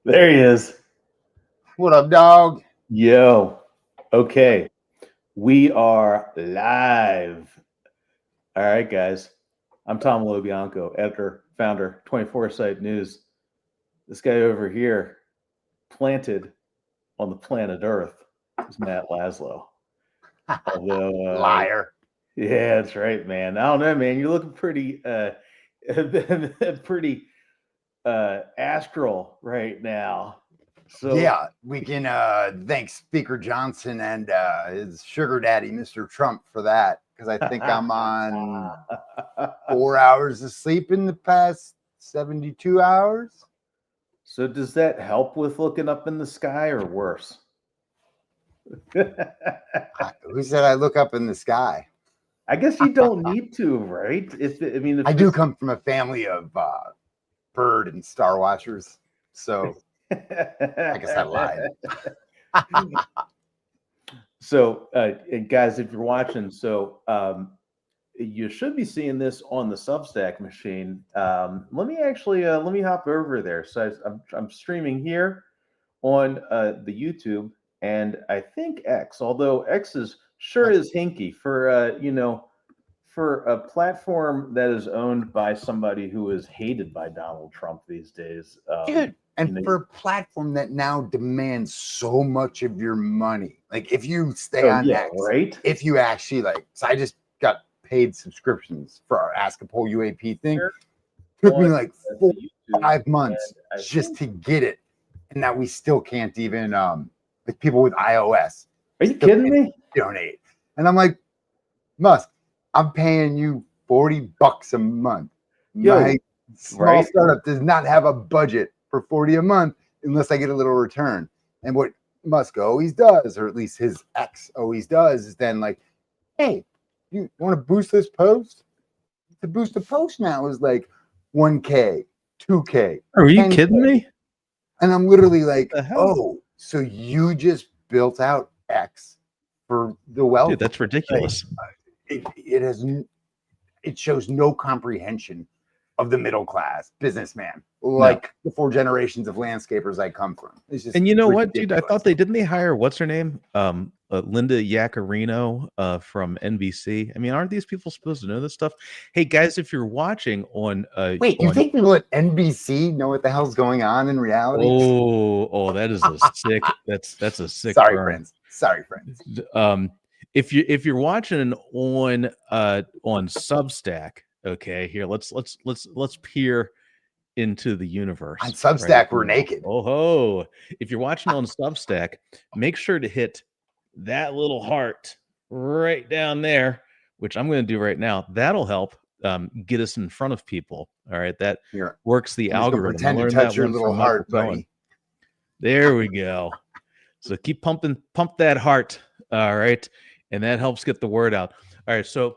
There he is. What up, dog? Yo. Okay. We are live. All right, guys. I'm Tom LoBianco, editor, founder, 24 Site News. This guy over here, planted on the planet Earth, is Matt Laslo. Although, Liar. yeah, that's right, man. I don't know, man. You're looking pretty, pretty astral right now. So Yeah, we can thank Speaker Johnson and his sugar daddy, Mr. Trump, for that. Because I think I'm on 4 hours of sleep in the past 72 hours. So does that help with looking up in the sky or worse? Who said I look up in the sky? I guess you don't need to, right? If I do come from a family of bird and star watchers, so I guess I lied. So, and guys, if you're watching, you should be seeing this on the Substack machine. Let me hop over there. So I'm streaming here on the YouTube and I think X, although X is hinky for for a platform that is owned by somebody who is hated by Donald Trump these days. Dude, and for a platform that now demands so much of your money, like if you stay on X, right? If you actually so I just got paid subscriptions for our Ask a Poll UAP thing. Took me like 5 months just to get it, and now we still can't even like people with iOS. Are you kidding me? Donate, and I'm like, Musk, I'm paying you $40 a month. My small startup does not have a budget for $40 a month unless I get a little return. And what Musk always does, or at least his ex always does, is then like, hey, you want to boost this post? To boost a post now is like 1K, 2K. Are you kidding me? And I'm literally like, oh, so you just built out X for the wealthy? Dude, that's ridiculous. It shows no comprehension of the middle class businessman, like the 4 generations of landscapers I come from. It's just, and you know what, dude? I thought didn't they hire what's her name, Linda Yaccarino from NBC. I mean, aren't these people supposed to know this stuff? Hey guys, if you're watching on wait, you think people at NBC know what the hell's going on in reality? Oh, that is a sick. That's a sick. Sorry, friends. If you're watching on Substack, okay, here let's peer into the universe. On Substack, right? We're naked. Oh, if you're watching on Substack, make sure to hit that little heart right down there, which I'm going to do right now. That'll help get us in front of people. All right, that works the algorithm. Pretend to touch your little heart, buddy. There we go. So keep pump that heart. All right. And that helps get the word out. All right. So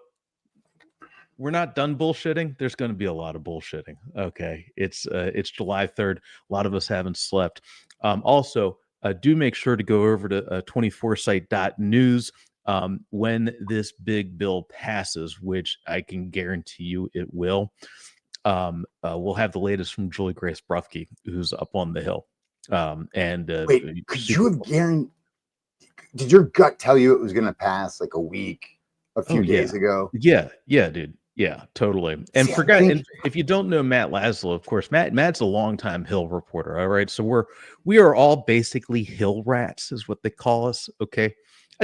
we're not done bullshitting. There's going to be a lot of bullshitting. Okay. It's July 3rd. A lot of us haven't slept. Also, do make sure to go over to 24site.news when this big bill passes, which I can guarantee you it will. We'll have the latest from Julie Grace Brufke, who's up on the Hill. Wait, could you have guaranteed? Did your gut tell you it was going to pass like a few days ago? Yeah, dude. Yeah, totally. And if you don't know Matt Laslo, of course, Matt's a longtime Hill reporter. All right, so we are all basically Hill rats, is what they call us. Okay,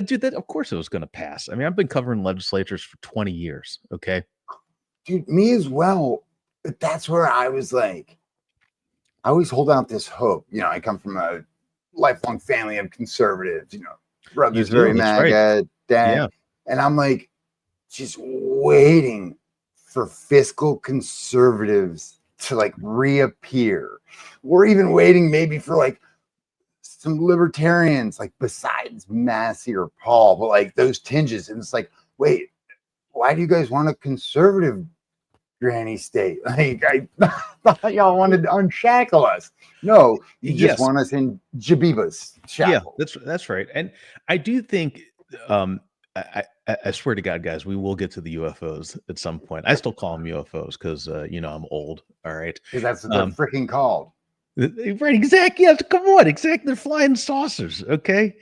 dude, that of course it was going to pass. I mean, I've been covering legislatures for 20 years. Okay, dude, me as well. But that's where I was like, I always hold out this hope. You know, I come from a lifelong family of conservatives. You know, brother's very MAGA, dad, and I'm like, just waiting for fiscal conservatives to like reappear. We're even waiting maybe for like some libertarians, like besides Massey or Paul, but like those tinges. And it's like, wait, why do you guys want a conservative granny state? Like, I thought y'all wanted to unshackle us. No, you just want us in Jabiba's shackle. Yeah, that's right. And I do think I swear to God, guys, we will get to the UFOs at some point. I still call them UFOs because I'm old. All right, because that's what they're freaking called. Right, exactly. Yes, come on, exactly. They're flying saucers. Okay.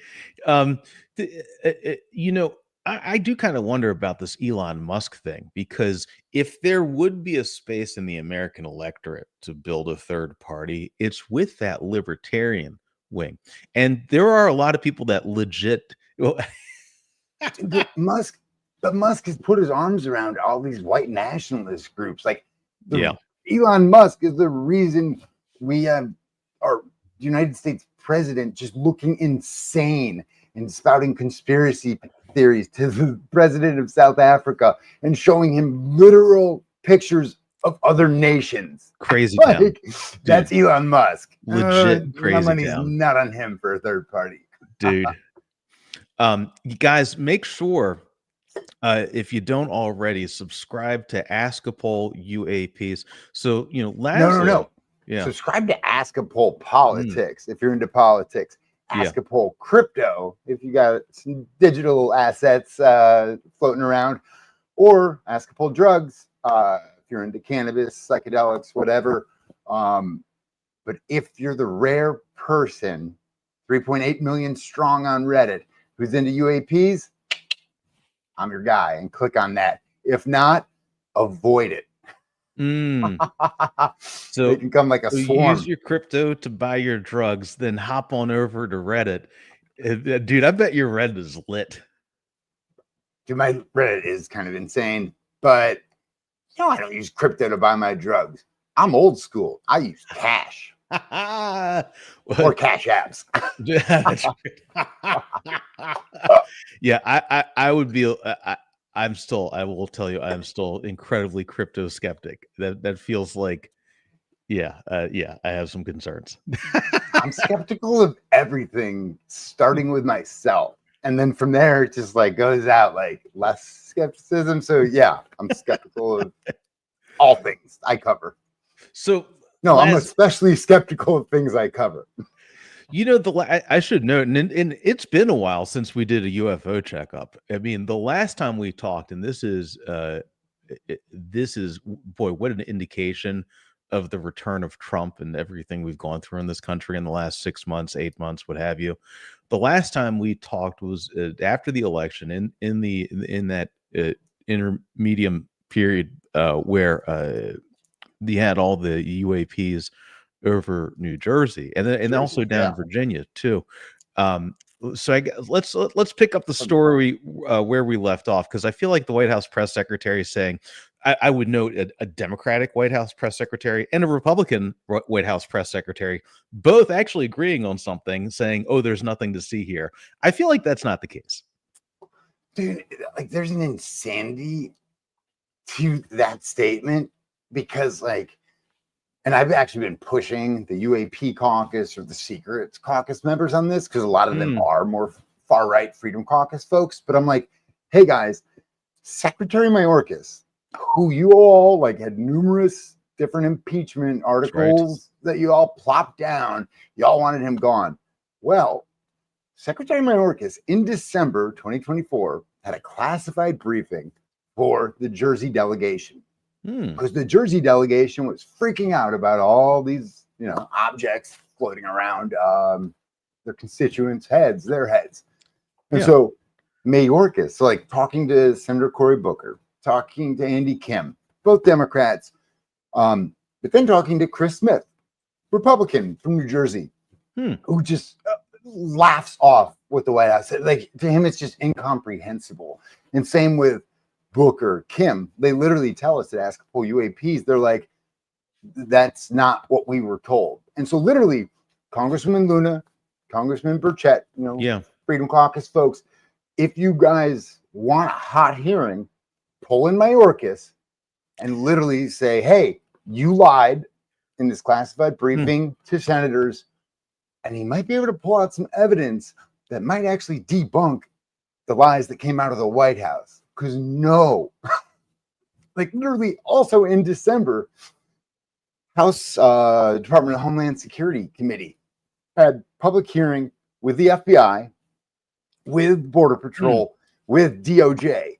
Um, you know, I do kind of wonder about this Elon Musk thing, because if there would be a space in the American electorate to build a third party, it's with that libertarian wing. And there are a lot of people that legit, well, But Musk has put his arms around all these white nationalist groups. Like yeah, Elon Musk is the reason we have our United States president just looking insane and spouting conspiracy theories to the president of South Africa and showing him literal pictures of other nations. crazy town. Like, that's Elon Musk. Legit My crazy money's town. not on him for a third party. Dude. You guys, make sure, if you don't already, subscribe to Askapol UAPs. So, you know, Laslo, No. yeah, Subscribe to Askapol Politics if you're into politics. Yeah. Askapol Crypto if you got some digital assets floating around, or Askapol Drugs if you're into cannabis, psychedelics, whatever. But if you're the rare person, 3.8 million strong on Reddit, who's into UAPs, I'm your guy, and click on that. If not, avoid it. So they can come like a swarm. Use your crypto to buy your drugs, then hop on over to Reddit. Dude, I bet your Reddit is lit. Dude, my Reddit is kind of insane, but I don't use crypto to buy my drugs. I'm old school. I use cash or cash apps. Yeah, I would be. I will tell you, I'm still incredibly crypto skeptic. That feels like, yeah, I have some concerns. I'm skeptical of everything, starting with myself. And then from there, it just like goes out like less skepticism. So yeah, I'm skeptical of all things I cover. So no, I'm especially skeptical of things I cover. You know, I should note, and it's been a while since we did a UFO checkup. I mean, the last time we talked, and this is boy, what an indication of the return of Trump and everything we've gone through in this country in the last 6 months, 8 months, what have you. The last time we talked was after the election, in that intermediate period where they had all the UAPs over New Jersey, and then also down in Virginia too. So let's pick up the story where we left off, because I feel like the White House press secretary is saying, I would note a Democratic White House press secretary and a Republican White House press secretary both actually agreeing on something, saying, "Oh, there's nothing to see here." I feel like that's not the case, dude. Like, there's an insanity to that statement, because and I've actually been pushing the UAP caucus or the Secrets caucus members on this, because a lot of them are more far-right Freedom Caucus folks. But I'm like, hey guys, Secretary Mayorkas, who you all had numerous different impeachment articles that you all plopped down, y'all wanted him gone. Well, Secretary Mayorkas in December 2024 had a classified briefing for the Jersey delegation. Because the Jersey delegation was freaking out about all these, objects floating around their constituents' heads, their heads. And so Mayorkas, talking to Senator Cory Booker, talking to Andy Kim, both Democrats, but then talking to Chris Smith, Republican from New Jersey, who just laughs off what the White House said. To him, it's just incomprehensible. And same with Booker, Kim. They literally tell us at Askapol UAPs, they're like, that's not what we were told. And so literally, Congresswoman Luna, Congressman Burchett, Freedom Caucus folks, if you guys want a hot hearing, pull in Mayorkas and literally say, hey, you lied in this classified briefing to senators, and he might be able to pull out some evidence that might actually debunk the lies that came out of the White House. Because literally also in December, House Department of Homeland Security Committee had public hearing with the FBI, with Border Patrol, with DOJ.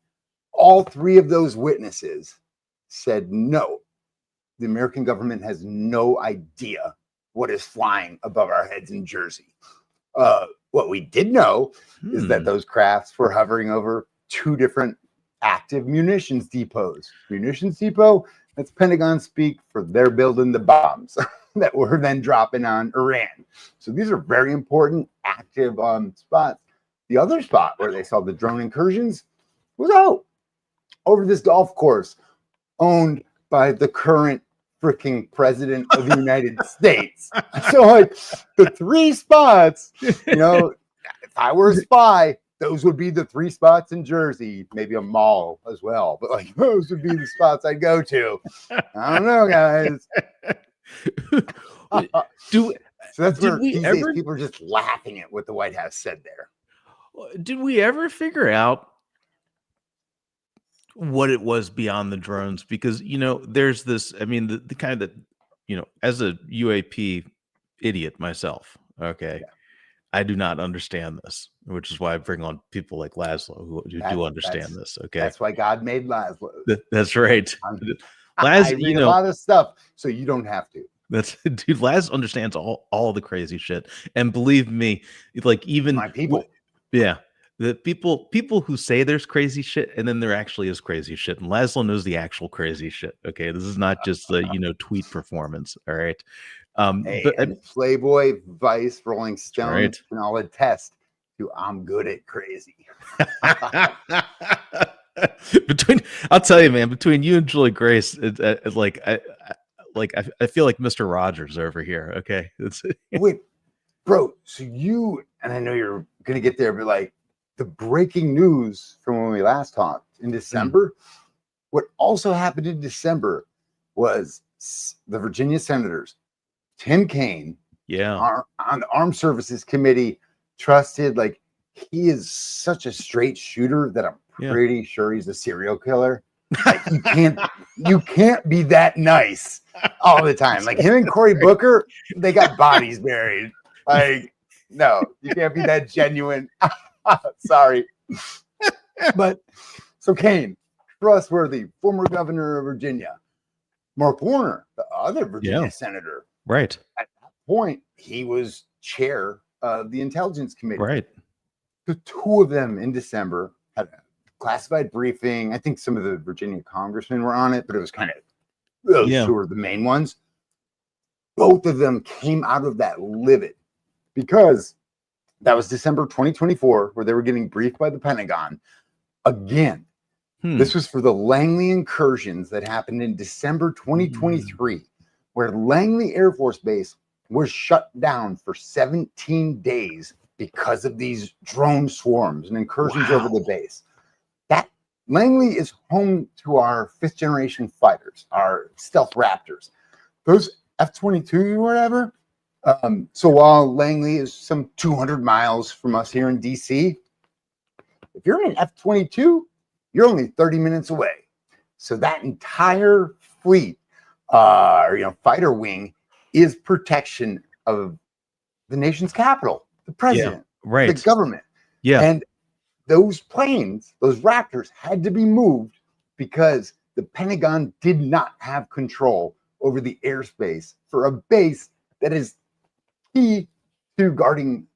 All three of those witnesses said no. The American government has no idea what is flying above our heads in Jersey. What we did know is that those crafts were hovering over 2 different active munitions depots. Munitions depot, that's Pentagon speak for they're building the bombs that we're then dropping on Iran. So these are very important active spots. The other spot where they saw the drone incursions was out over this golf course owned by the current freaking president of the United States. So like the 3 spots, you know, if I were a spy, those would be the 3 spots in Jersey, maybe a mall as well. But like those would be the spots I'd go to. I don't know, guys. So that's where these days people are just laughing at what the White House said there. Did we ever figure out what it was beyond the drones? Because, you know, there's this, I mean, the kind that, you know, as a UAP idiot myself, okay, yeah. I do not understand this, which is why I bring on people like Laslo who do understand this. Okay, that's why God made Laslo. That's right. I read a lot of stuff, so you don't have to. That's dude. Laz understands all the crazy shit, and believe me, like even my people, yeah, the people who say there's crazy shit, and then there actually is crazy shit, and Laszlo knows the actual crazy shit. Okay, this is not just the tweet performance. All right. Hey, but Playboy, Vice, Rolling Stone can all attest to I'm good at crazy. I'll tell you, man, between you and Julie Grace, it's like I feel like Mr. Rogers over here. Okay, wait, bro. So you and I know you're gonna get there, but like the breaking news from when we last talked in December. What also happened in December was the Virginia senators. Tim Kaine, on the Armed Services Committee, trusted, like he is such a straight shooter that I'm pretty sure he's a serial killer. Like you can't be that nice all the time. Like him and Cory Booker, they got bodies buried. Like, no, you can't be that genuine. Sorry. But so Kaine, trustworthy, former governor of Virginia. Mark Warner, the other Virginia senator. Right. At that point, he was chair of the Intelligence Committee. Right. The 2 of them in December had a classified briefing. I think some of the Virginia congressmen were on it, but it was kind of those 2 were the main ones. Both of them came out of that livid because that was December 2024, where they were getting briefed by the Pentagon again. This was for the Langley incursions that happened in December 2023, where Langley Air Force Base was shut down for 17 days because of these drone swarms and incursions over the base. That Langley is home to our 5th generation fighters, our stealth Raptors, those F-22s or whatever. So while Langley is some 200 miles from us here in DC, if you're in an F-22, you're only 30 minutes away. So that entire fleet, fighter wing, is protection of the nation's capital, the president, the government. Yeah. And those planes, those Raptors, had to be moved because the Pentagon did not have control over the airspace for a base that is key to guarding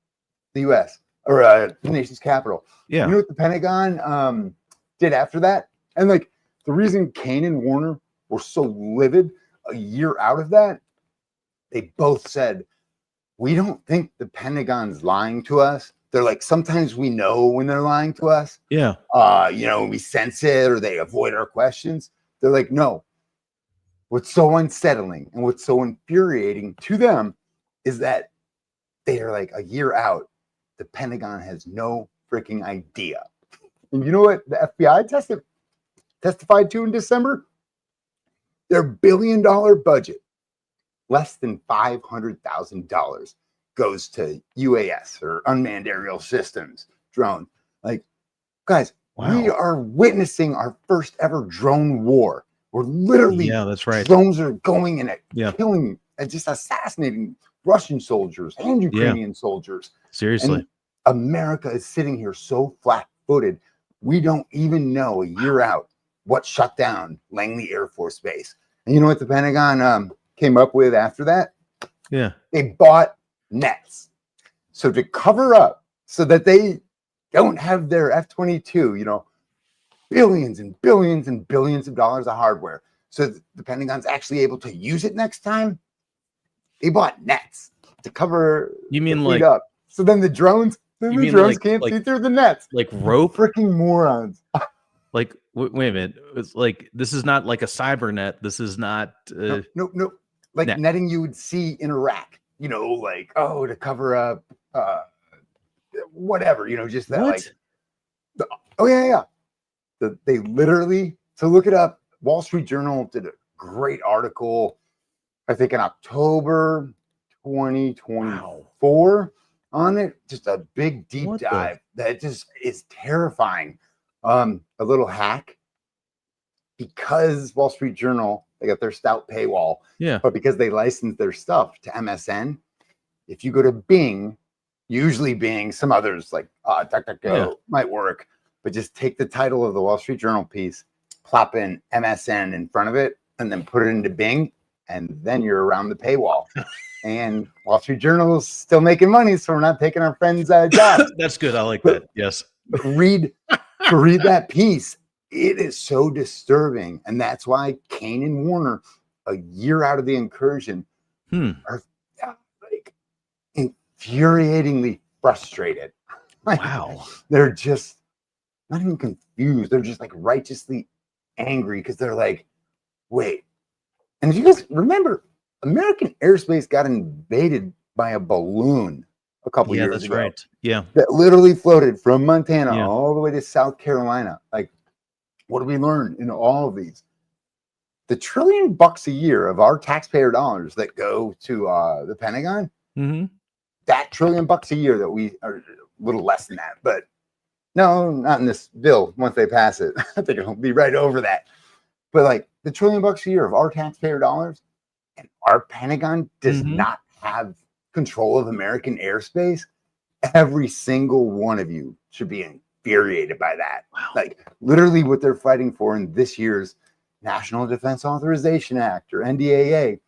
the U.S. or the nation's capital. Yeah. You know what the Pentagon did after that? And like the reason Kaine and Warner were so livid a year out of that, they both said, we don't think the Pentagon's lying to us. They're like, sometimes we know when they're lying to us. Yeah. We sense it or they avoid our questions. They're like, no. What's so unsettling and what's so infuriating to them is that they are like a year out. The Pentagon has no freaking idea. And you know what the FBI testified to in December? Their $1 billion budget, less than $500,000 goes to UAS or unmanned aerial systems, drone. Like, guys, we are witnessing our first ever drone war. We're literally, that's right. Drones are going and killing and just assassinating Russian soldiers and Ukrainian soldiers. Seriously. And America is sitting here so flat-footed. We don't even know a year out what shut down Langley Air Force Base. And you know what the Pentagon came up with after that? Yeah. They bought nets. So to cover up so that they don't have their F-22, you know, billions and billions and billions of dollars of hardware. So the Pentagon's actually able to use it next time. They bought nets to cover You mean the fleet like up. So then the drones can't see through the nets. like rope? Freaking morons. Like wait a minute. It's like this is not like a cyber net. This is not No. Like net. netting you would see in Iraq, you know, like to cover up whatever, you know, just that What? like they literally, to look it up, Wall Street Journal did a great article, I think in October 2024 on it. Just a big deep What dive that just is terrifying. A little hack, because Wall Street Journal, they got their stout paywall, Yeah. but because they license their stuff to MSN, if you go to Bing, usually Bing, some others like DuckDuckGo might work, but just take the title of the Wall Street Journal piece, plop in MSN in front of it, and then put it into Bing, and then you're around the paywall. And Wall Street Journal is still making money, so we're not taking our friends' jobs. That's good. I like that. Yes. But read that piece. It is so disturbing, and that's why Kane and Warner, a year out of the incursion, are like infuriatingly frustrated. Like, wow. They're just not even confused. They're just like righteously angry because they're like, wait. And if you guys remember, American airspace got invaded by a balloon a couple years that's ago. right. Yeah. That literally floated from Montana Yeah. all the way to South Carolina. Like, what do we learn in all of these? The $1 trillion a year of our taxpayer dollars that go to the Pentagon, that $1 trillion a year that we are a little less than that, but no, not in this bill. Once they pass it, I think it'll be right over that. But like the $1 trillion a year of our taxpayer dollars, and our Pentagon does not have control of American airspace. Every single one of you should be infuriated by that. Wow. Like literally what they're fighting for in this year's National Defense Authorization Act, or NDAA.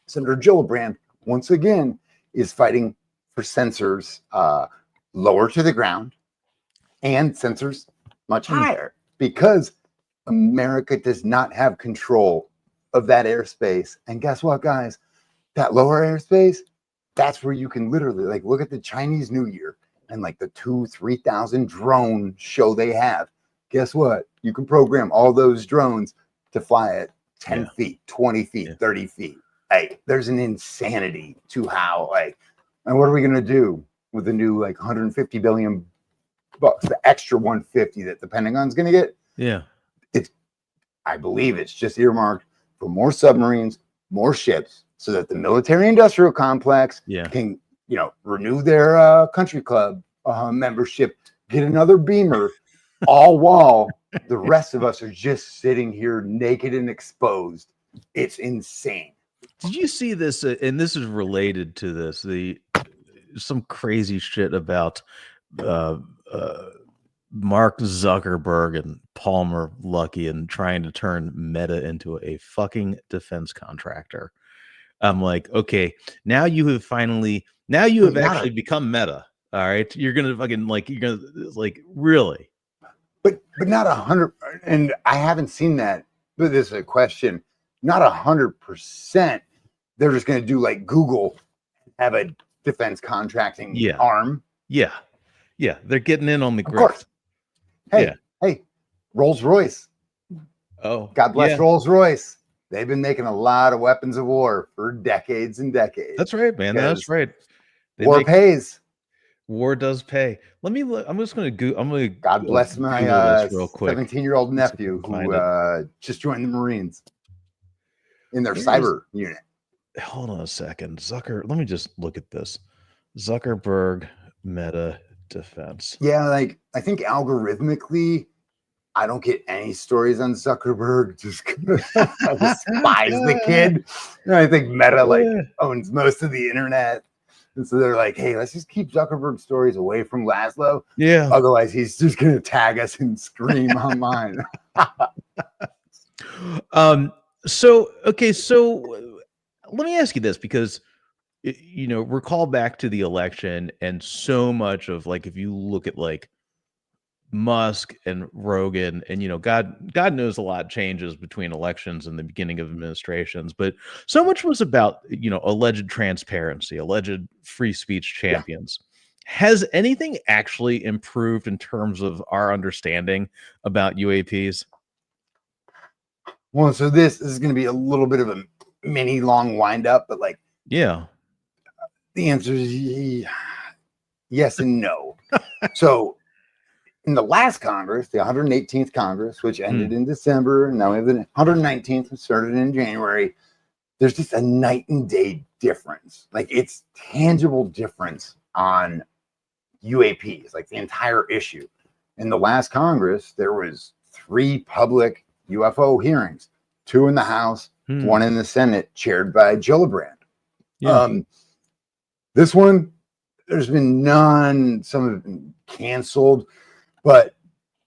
Senator Gillibrand, once again, is fighting for sensors lower to the ground and sensors much higher, because America does not have control of that airspace. And guess what, guys? That lower airspace, that's where you can literally like look at the Chinese New Year and like the 2,000-3,000 drone show they have. Guess what? You can program all those drones to fly at 10 feet, 20 feet, 30 feet. Like, there's an insanity to how, like, and what are we going to do with the new, like, $150 billion, the extra 150 that the Pentagon's going to get? Yeah. I believe it's just earmarked for more submarines, more ships, so that the military industrial complex can, you know, renew their country club membership, get another Beamer, all while the rest of us are just sitting here naked and exposed. It's insane. Did you see this? And this is related to this. Some crazy shit about Mark Zuckerberg and Palmer Luckey and trying to turn Meta into a fucking defense contractor. I'm like, okay, now you have actually become Meta. All right, you're gonna fucking really, but not 100. And I haven't seen that. But this is a question. Not 100%. They're just gonna do like Google, have a defense contracting arm. Yeah, they're getting in on the grift. Hey, Rolls-Royce. Oh, God bless Rolls-Royce. They've been making a lot of weapons of war for decades and decades. That's right, man. That's right. War pays. War does pay. Let me look. I'm just going to God bless my 17-year-old nephew who just joined the Marines in their cyber unit. Hold on a second. Let me just look at this. Zuckerberg Meta Defense. Yeah, like I think algorithmically, I don't get any stories on Zuckerberg just because I despise the kid. And I think Meta owns most of the internet. And so they're like, hey, let's just keep Zuckerberg stories away from Laslo. Yeah. Otherwise, he's just going to tag us and scream online. So let me ask you this, because recall back to the election, and so much of, like, if you look at like Musk and Rogan, and God knows a lot changes between elections and the beginning of administrations, but so much was about alleged transparency, alleged free speech champions. Has anything actually improved in terms of our understanding about UAPs? Well, so this is going to be a little bit of a mini long wind up, but like, Yeah. the answer is yes and no. So in the last Congress, the 118th Congress, which ended in December, and now we have the 119th, which started in January, there's just a night and day difference. Like, it's tangible difference on UAPs, like the entire issue. In the last Congress, there was 3 public UFO hearings, 2 in the House, 1 in the Senate, chaired by Gillibrand. Yeah. This one, there's been none. Some have been canceled. But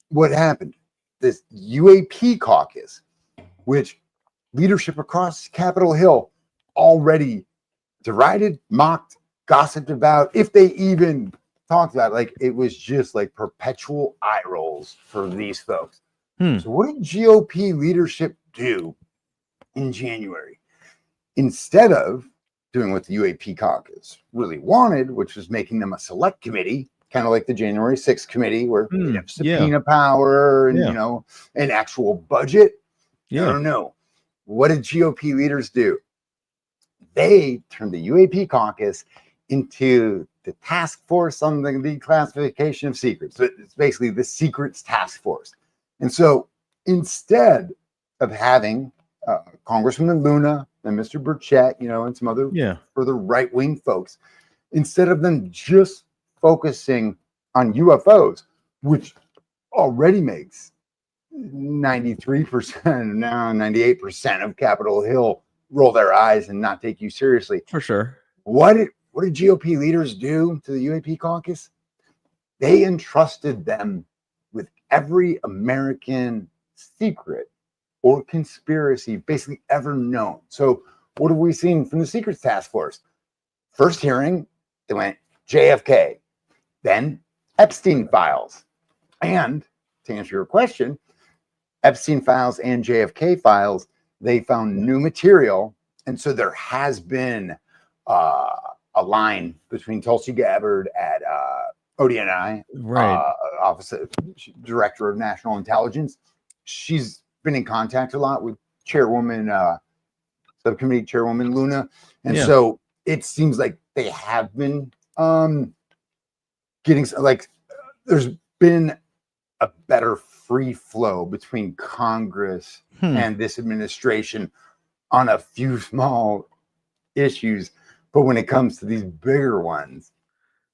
what happened? This UAP caucus, which leadership across Capitol Hill already derided, mocked, gossiped about, if they even talked about it, like, it was just like perpetual eye rolls for these folks. So what did GOP leadership do in January? Instead of doing what the UAP caucus really wanted, which was making them a select committee, kind of like the January 6th committee, where they have subpoena power and an actual budget. No. What did GOP leaders do? They turned the UAP caucus into the task force on the declassification of secrets. So it's basically the secrets task force. And so instead of having Congresswoman Luna and Mr. Burchett, and some other further right-wing folks, instead of them just focusing on UFOs, which already makes 93%, now 98% of Capitol Hill roll their eyes and not take you seriously. For sure. What did GOP leaders do to the UAP caucus? They entrusted them with every American secret or conspiracy basically ever known. So what have we seen from the Secrets Task Force? First hearing, they went JFK, then Epstein files. And to answer your question, Epstein files and JFK files, they found new material. And so there has been a line between Tulsi Gabbard at ODNI, Office of Director of National Intelligence. She's been in contact a lot with Subcommittee Chairwoman Luna. And so it seems like they have been getting, like, there's been a better free flow between Congress and this administration on a few small issues. But when it comes to these bigger ones,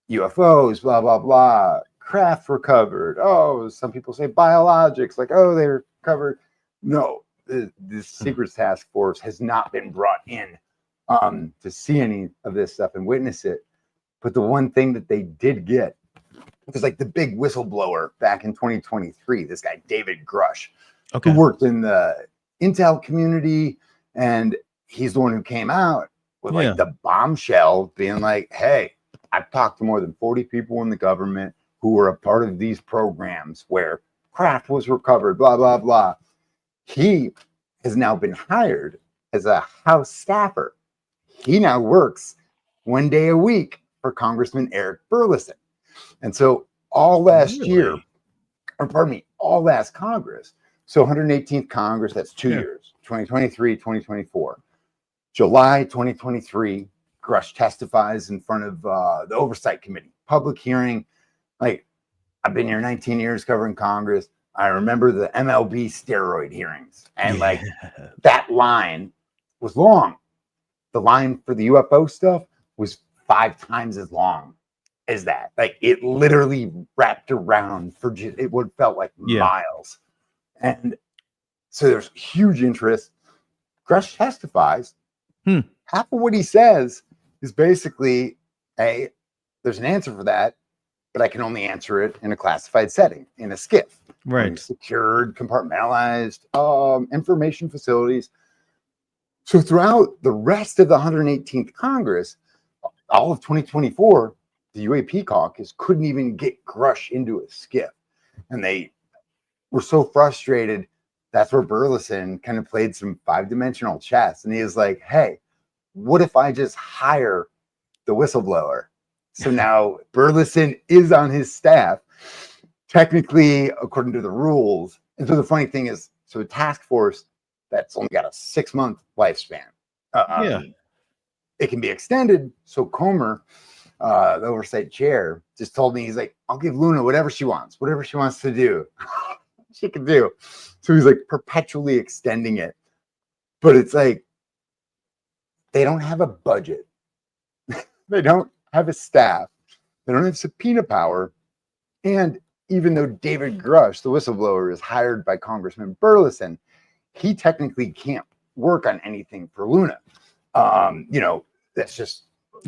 UFOs, blah, blah, blah, craft recovered. Oh, some people say biologics, like, oh, they're covered. No, the Secrets Task Force has not been brought in to see any of this stuff and witness it. But the one thing that they did get was like the big whistleblower back in 2023, this guy, David Grush, who worked in the intel community. And he's the one who came out with like the bombshell being like, hey, I've talked to more than 40 people in the government who were a part of these programs where craft was recovered, blah, blah, blah. He has now been hired as a House staffer. He now works 1 day a week for Congressman Eric Burlison. And so all last Congress, so 118th Congress, that's 2 years, 2023, 2024. July 2023, Grush testifies in front of the Oversight Committee, public hearing. Like, I've been here 19 years covering Congress. I remember the MLB steroid hearings. And like, that line was long. The line for the UFO stuff was 5 times as long as that. Like, it literally wrapped around for just, it would felt like miles. And so there's huge interest. Grush testifies. Half of what he says is basically, hey, there's an answer for that, but I can only answer it in a classified setting, in a SCIF. Right. Secured, compartmentalized information facilities. So throughout the rest of the 118th Congress, all of 2024, the UAP caucus couldn't even get Grush into a skiff. And they were so frustrated. That's where Burleson kind of played some 5-dimensional chess. And he was like, hey, what if I just hire the whistleblower? So now Burleson is on his staff, technically, according to the rules. And so the funny thing is, so a task force that's only got a 6-month lifespan. It can be extended. So Comer, the oversight chair, just told me, he's like, I'll give Luna whatever she wants to do. She can do. So he's like perpetually extending it. But it's like, they don't have a budget. They don't have a staff. They don't have subpoena power. And even though David Grush, the whistleblower, is hired by Congressman Burleson, he technically can't work on anything for Luna. That's just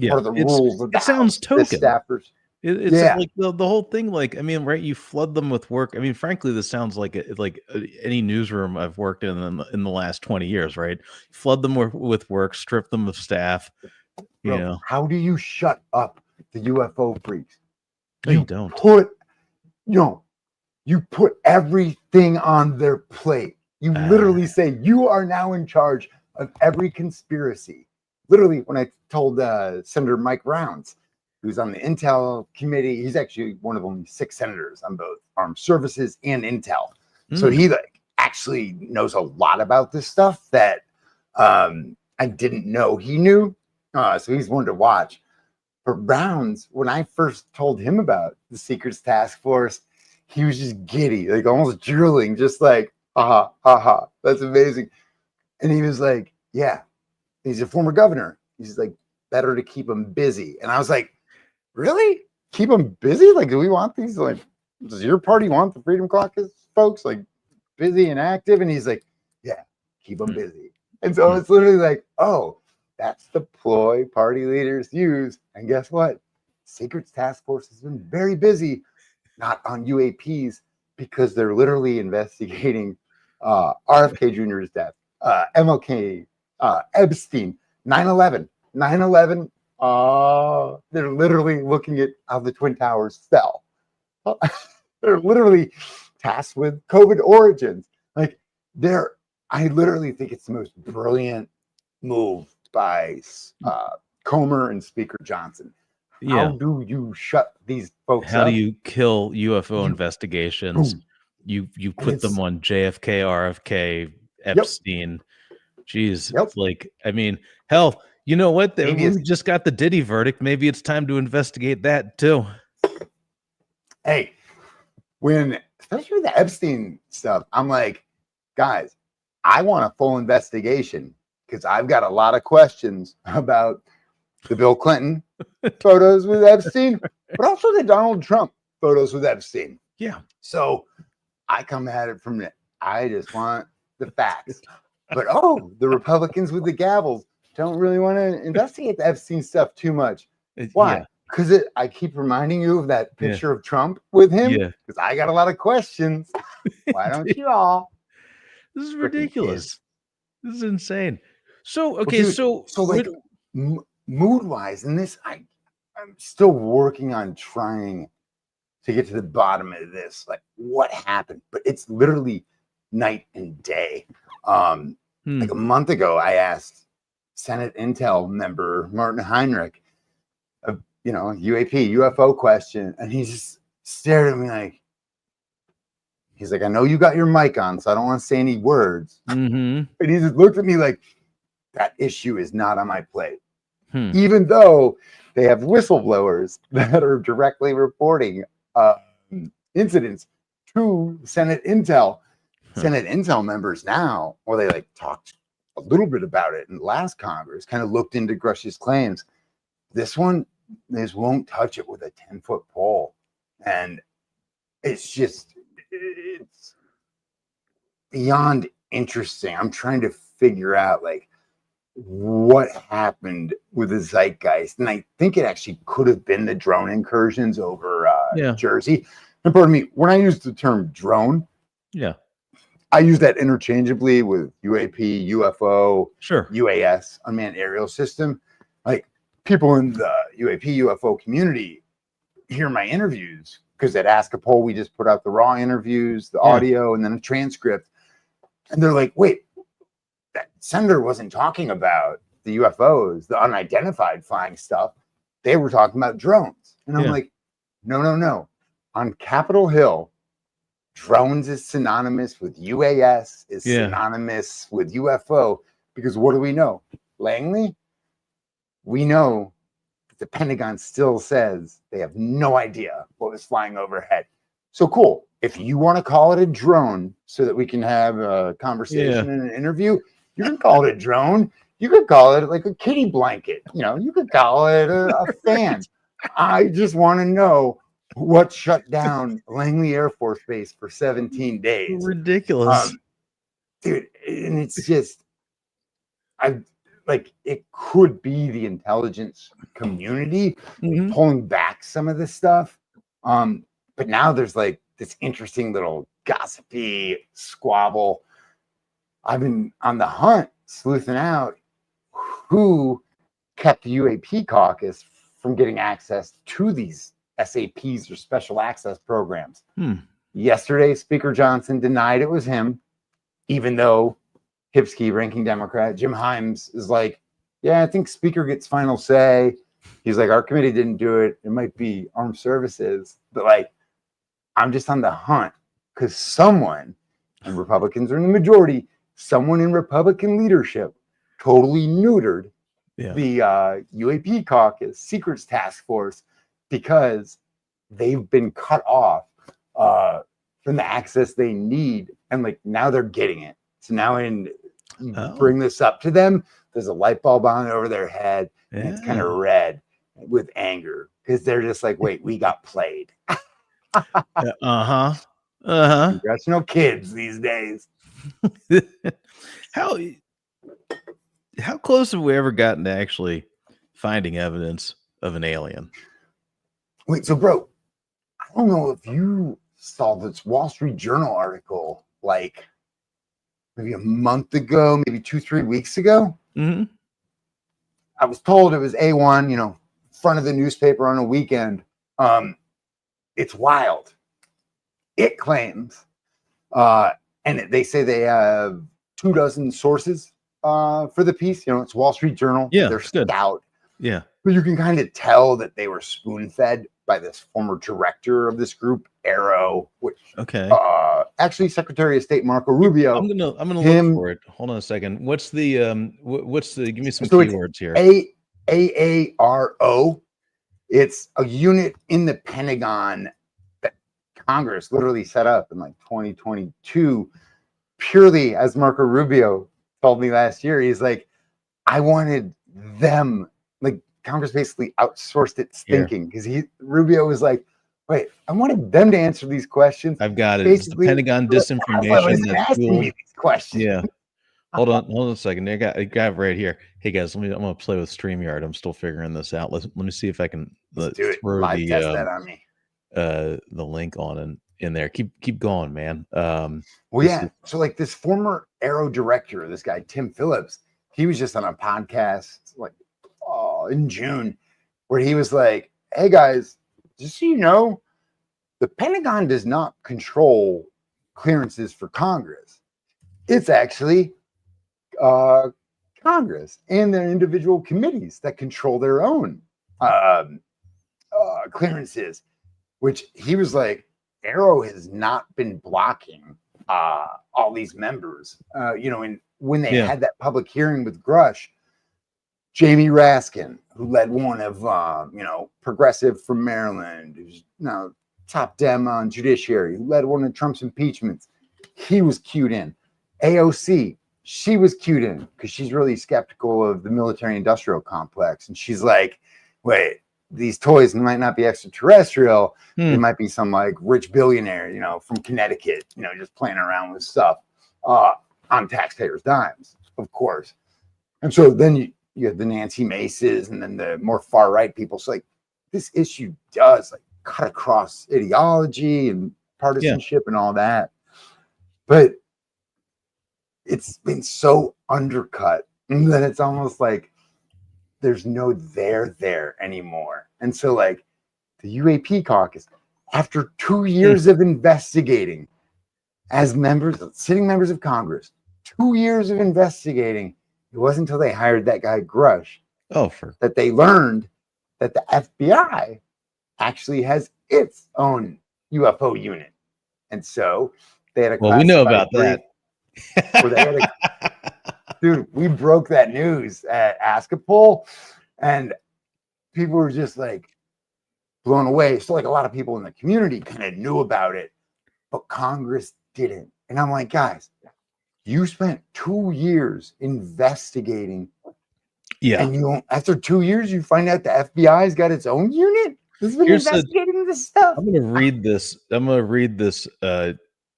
part of the rules. It sounds token. Staffers. It's like the whole thing. Like, I mean, right? You flood them with work. I mean, frankly, this sounds like any newsroom I've worked in the last 20 years, right? Flood them with work, strip them of staff. Bro, how do you shut up the UFO freaks? No, you don't. You put everything on their plate. You literally say you are now in charge of every conspiracy. Literally, when I told Senator Mike Rounds, who's on the Intel committee, he's actually one of only 6 senators on both Armed Services and Intel. So he actually knows a lot about this stuff that I didn't know he knew. So he's one to watch. But Rounds, when I first told him about the Secrets Task Force, he was just giddy, like almost drooling, just like, ha ha, that's amazing. And he was like, yeah, he's a former governor. He's like, better to keep him busy. And I was like, really? Keep him busy? Like, do we want these? Like, does your party want the Freedom Caucus folks like busy and active? And he's like, yeah, keep them busy. And so it's literally like, oh, that's the ploy party leaders use. And guess what? Secrets Task Force has been very busy, not on UAPs, because they're literally investigating RFK Jr.'s death, MLK, Epstein, 9/11. 9/11, they're literally looking at how the Twin Towers fell. They're literally tasked with COVID origins. Like, I literally think it's the most brilliant move by Comer and Speaker Johnson. How do you shut these folks How up? do you kill UFO investigations? Boom. You put them on JFK, RFK, Epstein. Jeez, it's like, I mean, hell, you know what? We just got the Diddy verdict. Maybe it's time to investigate that too. Hey, especially with the Epstein stuff, I'm like, guys, I want a full investigation because I've got a lot of questions about the Bill Clinton photos with Epstein, but also the Donald Trump photos with Epstein. Yeah. So I come at it from I just want the facts. But the Republicans with the gavels don't really want to investigate the Epstein stuff too much. Why? Because I keep reminding you of that picture of Trump with him. Yeah. Because I got a lot of questions. Why don't you all? This is ridiculous. This is insane. So, okay, so like mood-wise, and this, I'm still working on trying to get to the bottom of this. Like, what happened? But it's literally night and day. Like a month ago, I asked Senate Intel member Martin Heinrich, UAP, UFO question, and he just stared at me like, he's like, I know you got your mic on, so I don't want to say any words. Mm-hmm. But he just looked at me like, that issue is not on my plate. Even though they have whistleblowers that are directly reporting incidents to Senate Intel. Senate Intel members now, they talked a little bit about it in the last Congress, kind of looked into Grush's claims. This won't touch it with a 10-foot pole. And it's beyond interesting. I'm trying to figure out what happened with the zeitgeist. And I think it actually could have been the drone incursions over Jersey. And pardon me, when I use the term drone, I use that interchangeably with UAP, UFO, sure, UAS, unmanned aerial system. Like, people in the UAP UFO community hear my interviews because they'd ask a poll. We just put out the raw interviews, the audio, and then a transcript. And they're like, wait, that senator wasn't talking about the UFOs, the unidentified flying stuff. They were talking about drones. And I'm like, no. On Capitol Hill, drones is synonymous with UAS, is synonymous with UFO. Because what do we know? Langley, we know the Pentagon still says they have no idea what was flying overhead. So cool. If you want to call it a drone so that we can have a conversation and an interview, you can call it a drone. You could call it like a kitty blanket. You could call it a fan. I just want to know what shut down Langley Air Force Base for 17 days. Ridiculous. Dude, and it's just, it could be the intelligence community pulling back some of this stuff. But now there's like this interesting little gossipy squabble. I've been on the hunt, sleuthing out who kept the UAP caucus from getting access to these SAPs or special access programs. Yesterday, Speaker Johnson denied it was him, even though Hipsky, ranking Democrat, Jim Himes is like, yeah, I think Speaker gets final say. He's like, our committee didn't do it. It might be armed services. But like, I'm just on the hunt because someone, and Republicans are in the majority, someone in Republican leadership totally neutered the UAP caucus, secrets task force, because they've been cut off from the access they need. And like, now they're getting it. So now bring this up to them, there's a light bulb on over their head, and it's kind of red with anger because they're just like, wait, we got played. Congressional kids these days. How close have we ever gotten to actually finding evidence of an alien? Wait, so bro, I don't know if you saw this Wall Street Journal article like maybe a month ago, maybe 2-3 weeks ago. I was told it was A1, front of the newspaper on a weekend. It's wild. It claims, and they say they have 24 sources for the piece. It's Wall Street Journal. Yeah, they're stout. Yeah, but you can kind of tell that they were spoon-fed by this former director of this group, Arrow, which actually Secretary of State Marco Rubio. I'm gonna look for it. Hold on a second. What's the give me some keywords here. AARO. It's a unit in the Pentagon that Congress literally set up in like 2022, purely, as Marco Rubio told me last year. He's like, I wanted them, like Congress basically outsourced its thinking because Rubio was like, wait, I wanted them to answer these questions. I've got it. Basically, it's the Pentagon disinformation that's asking me these questions. Yeah. Hold on a second. I got it right here. Hey guys, I'm gonna play with StreamYard. I'm still figuring this out. Let me see if I can throw that on me. The link on in there. Keep going, man. So like this former Arrow director, this guy Tim Phillips, he was just on a podcast like in June where he was like, hey guys, just so you know, the Pentagon does not control clearances for Congress. It's actually Congress and their individual committees that control their own clearances, which he was like, Arrow has not been blocking all these members. And when they had that public hearing with Grush, Jamie Raskin, who led one of, progressive from Maryland, who's now top Dem on judiciary, who led one of Trump's impeachments, he was cued in. AOC, she was cued in because she's really skeptical of the military-industrial complex. And she's like, wait, these toys might not be extraterrestrial. They might be some like rich billionaire, from Connecticut, just playing around with stuff on taxpayers' dimes, of course. And so then you have the Nancy Maces and then the more far right people. So like this issue does like cut across ideology and partisanship and all that. But it's been so undercut that it's almost like there's no there anymore. And so like the UAP caucus, after 2 years of investigating as sitting members of Congress, 2 years of investigating, it wasn't until they hired that guy Grush that they learned that the FBI actually has its own UFO unit. And so they had a we know about that. Where they had dude, we broke that news at Askapol, and people were just like blown away. So like a lot of people in the community kind of knew about it, but Congress didn't. And I'm like, guys, you spent 2 years investigating. Yeah. And after 2 years, you find out the FBI's got its own unit. This has been investigating this stuff. I'm going to read this.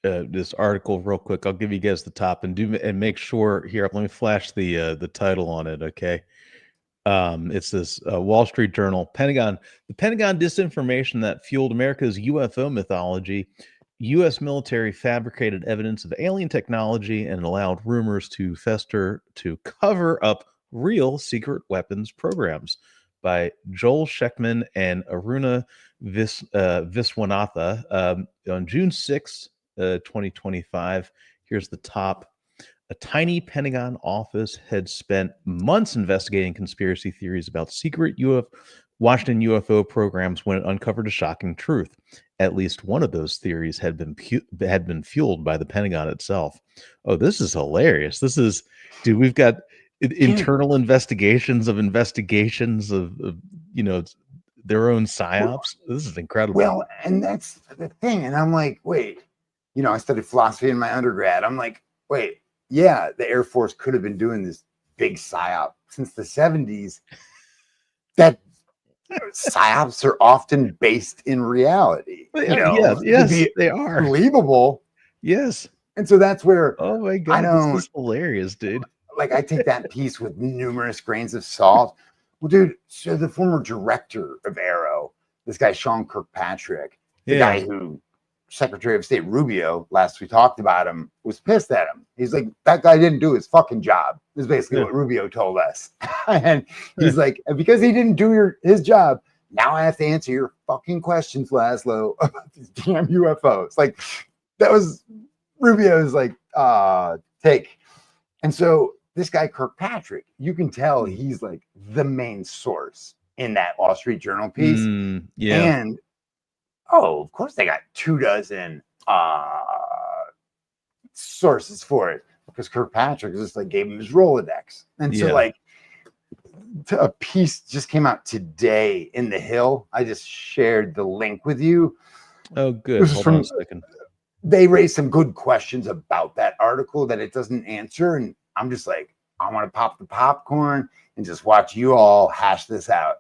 This article real quick. I'll give you guys the top and make sure here. Let me flash the title on it. Okay. It's this Wall Street Journal, Pentagon. The Pentagon disinformation that fueled America's UFO mythology. U.S. military fabricated evidence of alien technology and allowed rumors to fester to cover up real secret weapons programs, by Joel Sheckman and Aruna Viswanatha on June 6, 2025. Here's the top. A tiny Pentagon office had spent months investigating conspiracy theories about secret Washington UFO programs when it uncovered a shocking truth. At least one of those theories had been fueled by the Pentagon itself. Oh, this is hilarious. This is, dude, we've got internal investigations of their own psyops. This is incredible. Well, and that's the thing. And I'm like, wait, I studied philosophy in my undergrad. I'm like, wait, yeah, the Air Force could have been doing this big psyop since the 70s. That psyops are often based in reality. Yes, they are believable. Yes. And so that's where, oh my God, this is hilarious, dude. Like I take that piece with numerous grains of salt. Well, dude, so the former director of Aero, this guy, Sean Kirkpatrick, the guy who Secretary of State Rubio, last we talked about him, was pissed at him. He's like, that guy didn't do his fucking job, is basically what Rubio told us. And he's like, because he didn't do his job, now I have to answer your fucking questions, Laslo, about these damn UFOs. Like, that was Rubio's like, take. And so this guy, Kirkpatrick, you can tell he's like the main source in that Wall Street Journal piece. And of course they got 24 sources for it, because Kirkpatrick just like gave him his Rolodex. And so like a piece just came out today in The Hill. I just shared the link with you. Oh, good. Hold on a second. They raised some good questions about that article that it doesn't answer. And I'm just like, I want to pop the popcorn and just watch you all hash this out.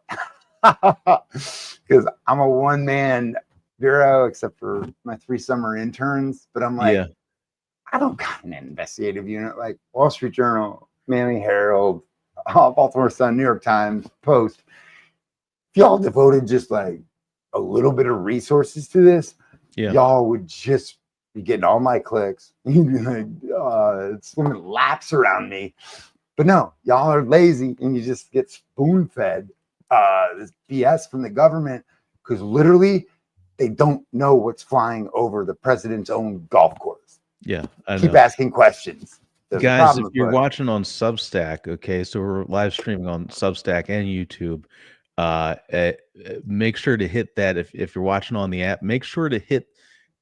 Because I'm a one-man bureau, except for my 3 summer interns. But I'm like, I don't got an investigative unit like Wall Street Journal, Miami Herald, Baltimore Sun, New York Times, Post. If y'all devoted just like a little bit of resources to this, y'all would just be getting all my clicks. You'd be like, swimming laps around me. But no, y'all are lazy and you just get spoon-fed this BS from the government, because literally they don't know what's flying over the president's own golf course. Yeah, I keep asking questions. There's guys, if you're watching on Substack, okay, so we're live streaming on Substack and YouTube. Make sure to hit that. If you're watching on the app, make sure to hit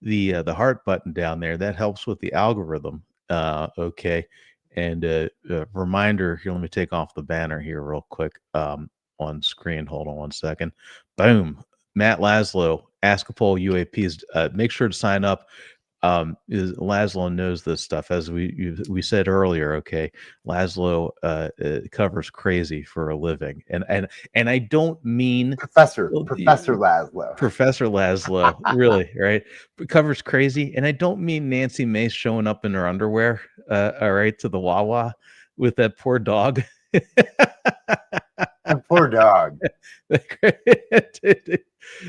the heart button down there. That helps with the algorithm. Okay. And reminder here, let me take off the banner here real quick on screen. Hold on one second. Boom. Matt Laslo, Askapol UAPs. Make sure to sign up. Laslo knows this stuff, as we said earlier. Okay, Laslo covers crazy for a living, and I don't mean Professor Laslo, really, right? Covers crazy, and I don't mean Nancy Mace showing up in her underwear, all right, to the Wawa with that poor dog. That poor dog.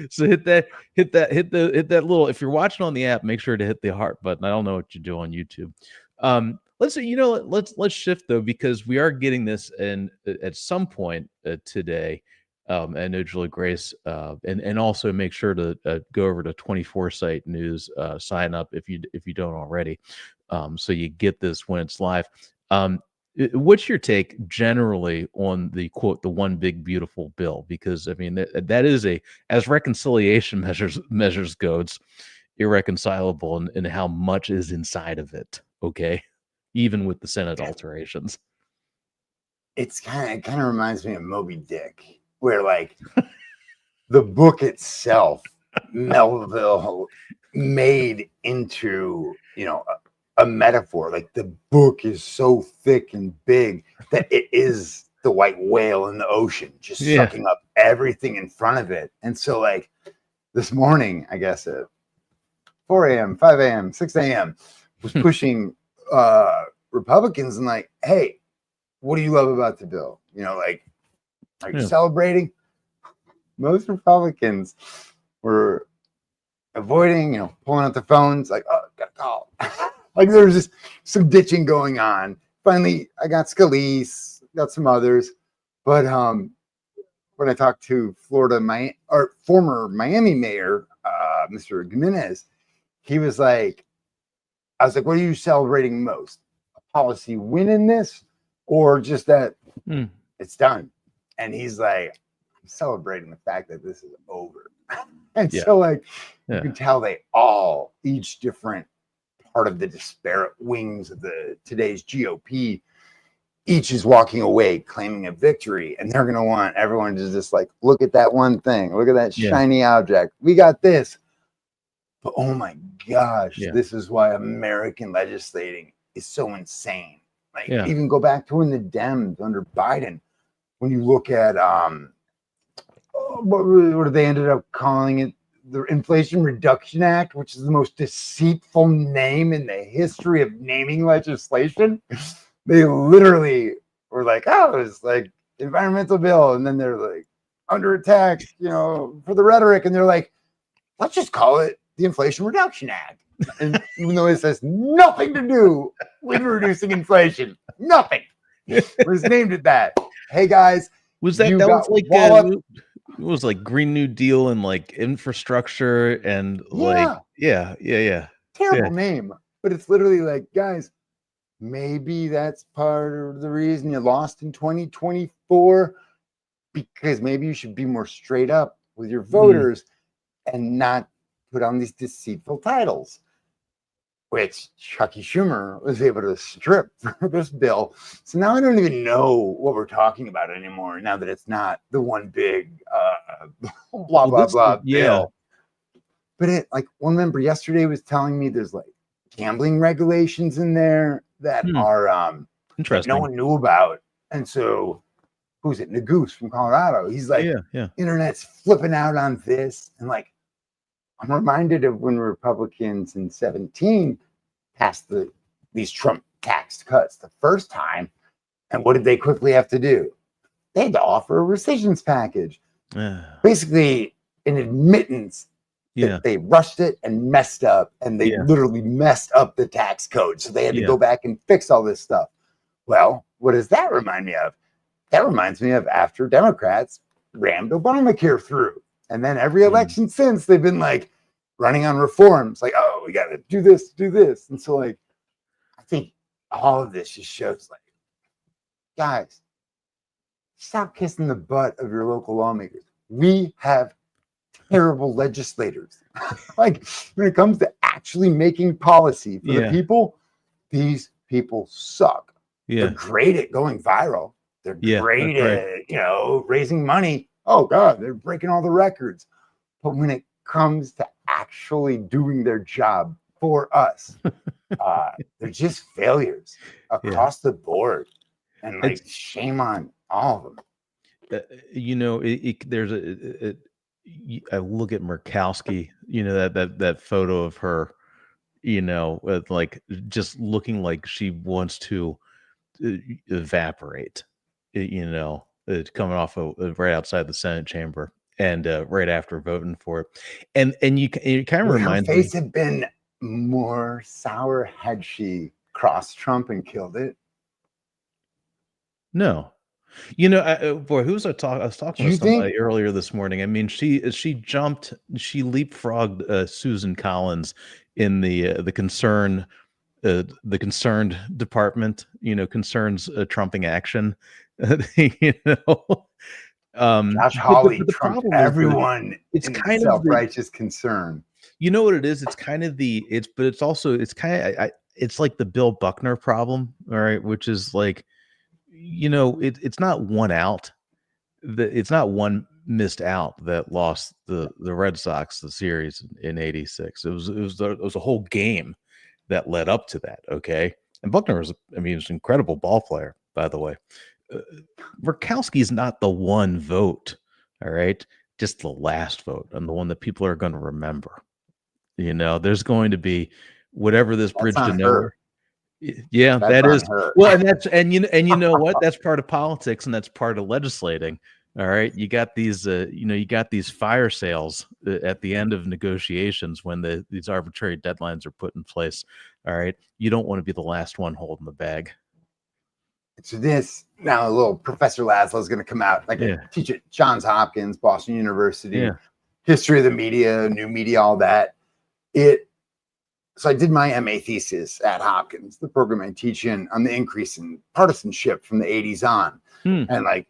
So hit that little, if you're watching on the app, make sure to hit the heart button. I don't know what you do on YouTube. let's shift though, because we are getting this in at some point today. And no, Julie Grace, and also make sure to go over to 24 Site News, sign up if you don't already, so you get this when it's live. What's your take generally on the quote, the one big beautiful bill? Because I mean that is as reconciliation measures go, it's irreconcilable in how much is inside of it. Okay, even with the Senate alterations. It kind of reminds me of Moby Dick, where like the book itself, Melville made into, a metaphor. Like the book is so thick and big that it is the white whale in the ocean, just sucking up everything in front of it. And so like this morning, I guess at 4 a.m., 5 a.m., 6 a.m. was pushing Republicans and like, hey, what do you love about the bill? Like, are you celebrating? Most Republicans were avoiding, pulling out their phones, like, oh, gotta call. Like there was just some ditching going on. Finally, I got Scalise, got some others. But when I talked to former Miami mayor, Mr. Gimenez, he was like, I was like, what are you celebrating most? A policy win in this, or just that it's done? And he's like, I'm celebrating the fact that this is over. And so like you can tell they all, each different part of the disparate wings of today's GOP, each is walking away claiming a victory, and they're going to want everyone to just like, look at that one thing, look at that shiny object, we got this. But oh my gosh, this is why American legislating is so insane. Like even go back to when the Dems under Biden, when you look at what they ended up calling it, the Inflation Reduction Act, which is the most deceitful name in the history of naming legislation. They literally were like, oh, it's like environmental bill, and then they're like under attack, for the rhetoric, and they're like, let's just call it the Inflation Reduction Act. And even though it says nothing to do with reducing inflation, nothing. It was named it that. Hey guys, was like it was like Green New Deal and like infrastructure and like terrible name, but it's literally like, guys, maybe that's part of the reason you lost in 2024, because maybe you should be more straight up with your voters and not put on these deceitful titles, which Chucky Schumer was able to strip for this bill. So now I don't even know what we're talking about anymore, now that it's not the one big blah bill. But it, like, one member yesterday was telling me there's like gambling regulations in there that are interesting, that no one knew about. And so who's it? Nagoose from Colorado. He's like, internet's flipping out on this. And like, I'm reminded of when Republicans in 2017 passed these Trump tax cuts the first time. And what did they quickly have to do? They had to offer a rescissions package. Basically an admittance that they rushed it and messed up, and they literally messed up the tax code. So they had to go back and fix all this stuff. Well, what does that remind me of? That reminds me of after Democrats rammed Obamacare through. And then every election since, they've been like running on reforms, like, oh, we got to do this, do this. And so like, I think all of this just shows like, guys, stop kissing the butt of your local lawmakers. We have terrible legislators. Like when it comes to actually making policy for the people, these people suck. They're great at going viral. They're great at, raising money. Oh God, they're breaking all the records. But when it comes to actually doing their job for us, they're just failures across the board. And like, shame on all of them. There's I look at Murkowski, that photo of her, with like just looking like she wants to evaporate, coming off of right outside the Senate chamber and right after voting for it. And it kind of reminds her face me, had been more sour had she crossed Trump and killed it? No. Boy, who was I talking? I was talking Do to you think? somebody earlier this morning. I mean, she leapfrogged Susan Collins in the concerned department. Concerns trumping action. you know, Josh but Hawley the trumped problem is that everyone it's in the kind of the, self-righteous concern. you know what it is. It's kind of it's like the Bill Buckner problem, all right, which is like, it's not one out. It's not one missed out that lost the Red Sox the series in '86. It was a whole game that led up to that. Okay, and Buckner was he was an incredible ball player, by the way. Murkowski's not the one vote, all right, just the last vote and the one that people are going to remember. There's going to be whatever this That's bridge to on nowhere. her. Yeah, That's that on is her. well, and you know what? That's part of politics, and that's part of legislating. All right, you got these, you got these fire sales at the end of negotiations when these arbitrary deadlines are put in place. All right, you don't want to be the last one holding the bag. So this now, a little Professor Laslo is going to come out, like I teach at Johns Hopkins, Boston University, history of the media, new media, all that. So I did my MA thesis at Hopkins, the program I teach in, on the increase in partisanship from the 80s on. And like,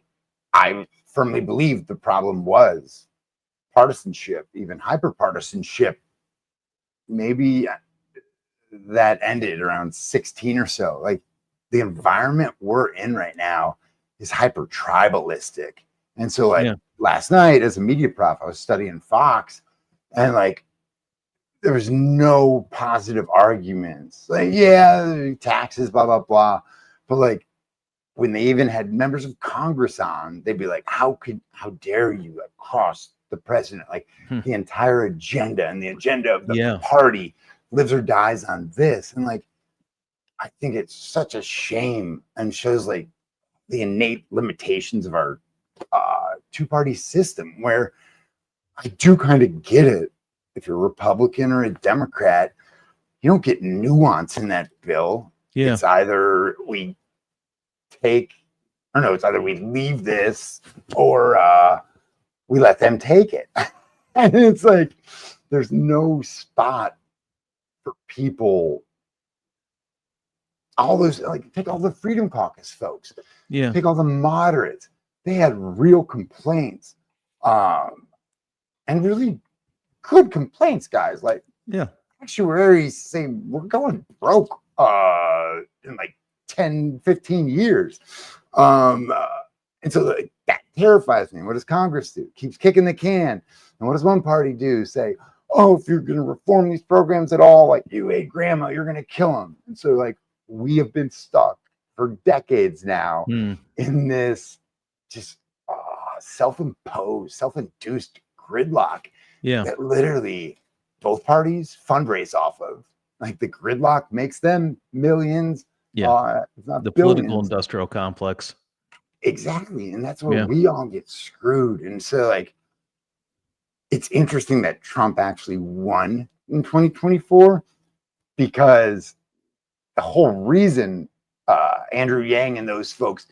I firmly believe the problem was partisanship, even hyperpartisanship. Maybe that ended around 16 or so. Like, the environment we're in right now is hyper tribalistic. And so like last night as a media prof, I was studying Fox, and like, there was no positive arguments. Like, taxes, blah, blah, blah. But like, when they even had members of Congress on, they'd be like, how dare you cross the president? Like the entire agenda and the agenda of the party lives or dies on this. And like, I think it's such a shame and shows like the innate limitations of our two-party system, where I do kind of get it. If you're a Republican or a Democrat, you don't get nuance in that bill. Yeah. It's either we leave this or we let them take it. And it's like, there's no spot for people. All those, like, take all the Freedom Caucus folks. Yeah. Take all the moderates. They had real complaints. And really good complaints, guys. Like, actuaries say we're going broke in like 10, 15 years. And so like, that terrifies me. What does Congress do? Keeps kicking the can. And what does one party do? Say, oh, if you're going to reform these programs at all, like you ate grandma, you're going to kill them. And so like, we have been stuck for decades now in this just self-imposed, self-induced gridlock that literally both parties fundraise off of. Like the gridlock makes them millions. If not the billions. Political industrial complex. Exactly. And that's where we all get screwed. And so like, it's interesting that Trump actually won in 2024 because the whole reason Andrew Yang and those folks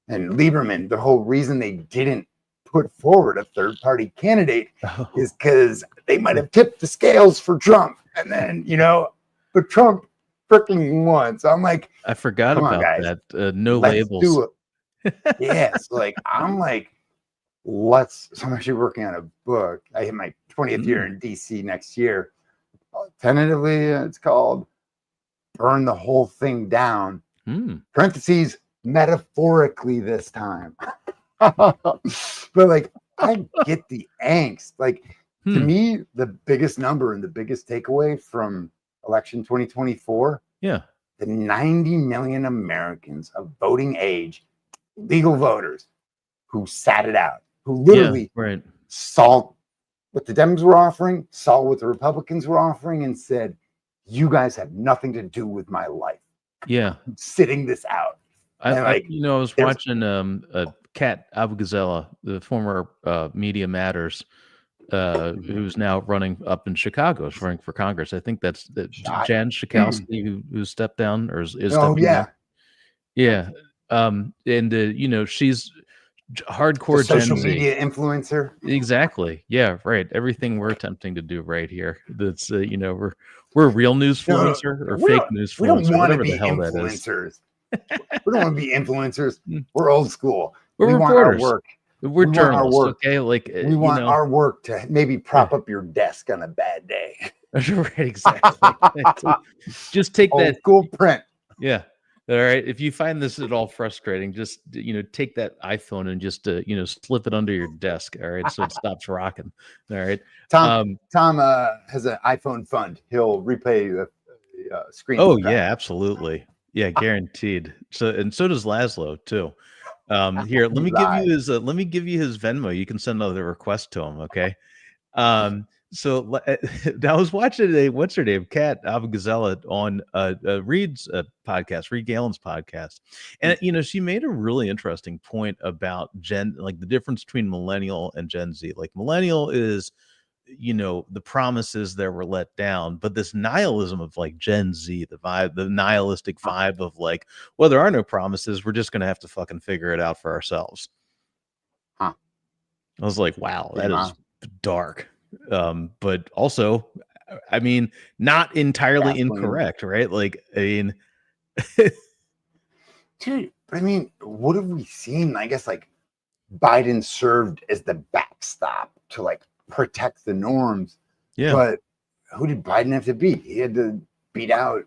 and Lieberman, the whole reason they didn't put forward a third-party candidate is because they might have tipped the scales for Trump. And then, but Trump freaking won. So I'm like, I forgot about that. No labels. Do it. So like, I'm like, so I'm actually working on a book. I hit my 20th year in DC next year. Tentatively, it's called Burn the Whole Thing Down. Parentheses, metaphorically this time. But like, I get the angst. Like, to me, the biggest number and the biggest takeaway from election 2024, the 90 million Americans of voting age, legal voters, who sat it out, who literally saw what the Dems were offering, saw what the Republicans were offering, and said, you guys have nothing to do with my life. I'm sitting this out. I was watching Kat Abugazela, the former Media Matters who's now running up in Chicago, is running for Congress. I think that's Shot. Jan Schakowsky who stepped down or is Oh stepping down. yeah. Yeah. And you know, she's The hardcore Gen social Z. media influencer. Exactly. Yeah. Right. Everything we're attempting to do right here. That's you know, we're a real newsfluencer or fake We don't newsfluencer, want to whatever the be hell that is. influencers. We don't want to be influencers. We're old school. We're We want our reporters. work. We're We want our journalists. work. Okay. Like We you want know, our work to maybe prop up your desk on a bad day. right. Exactly. Just take Old that. school print. Yeah. All right. If you find this at all frustrating, just you know, take that iPhone and just you know, slip it under your desk. All right, so it stops rocking. All right. Tom has an iPhone fund. He'll repay the screen. Oh yeah, absolutely. Yeah, guaranteed. So and so does Laslo too. Here, let me give you his. Let me give you his Venmo. You can send another request to him. Okay. So I was watching what's her name, Kat Abgazella on Reed's podcast, Reed Galen's podcast, and you know she made a really interesting point about like the difference between millennial and Gen Z. Like millennial is, you know, the promises that were let down, but this nihilism of like Gen Z, the nihilistic vibe of like, well, there are no promises. We're just gonna have to fucking figure it out for ourselves. Huh. I was like, wow, that is dark. But also, I mean, not entirely incorrect, right? Like, I mean, dude, but I mean, what have we seen? I guess like Biden served as the backstop to like protect the norms. Yeah. But who did Biden have to beat? He had to beat out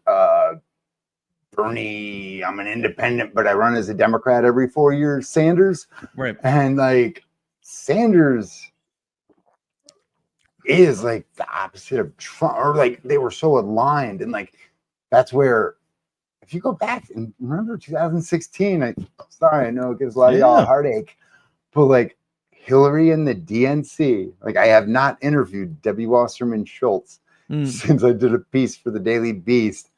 Bernie. I'm an independent, but I run as a Democrat every 4 years. Sanders, right? And like Sanders is like the opposite of Trump, or like they were so aligned, and like that's where, if you go back and remember 2016, I know it gives a lot of y'all a heartache, but like Hillary and the DNC, like I have not interviewed Debbie Wasserman Schultz since I did a piece for the Daily Beast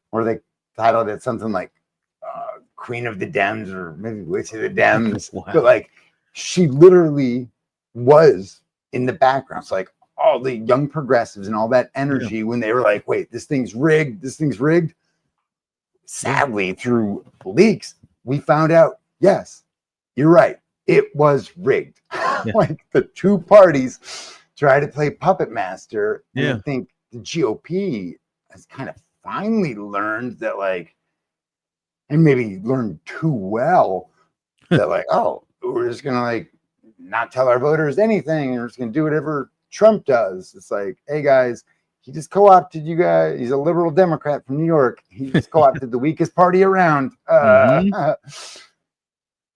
where they titled it something like Queen of the Dems or maybe Witch of the Dems. Wow. But like she literally was in the background. So like all the young progressives and all that energy when they were like, wait, this thing's rigged. Sadly, through leaks, we found out, yes, you're right. It was rigged. Like the two parties try to play puppet master. And I think the GOP has kind of finally learned that, like, and maybe learned too well that, like, oh, we're just going to, like, not tell our voters anything. And we're just going to do whatever Trump does. It's like, hey, guys, he just co-opted you guys. He's a liberal Democrat from New York. He just co-opted the weakest party around.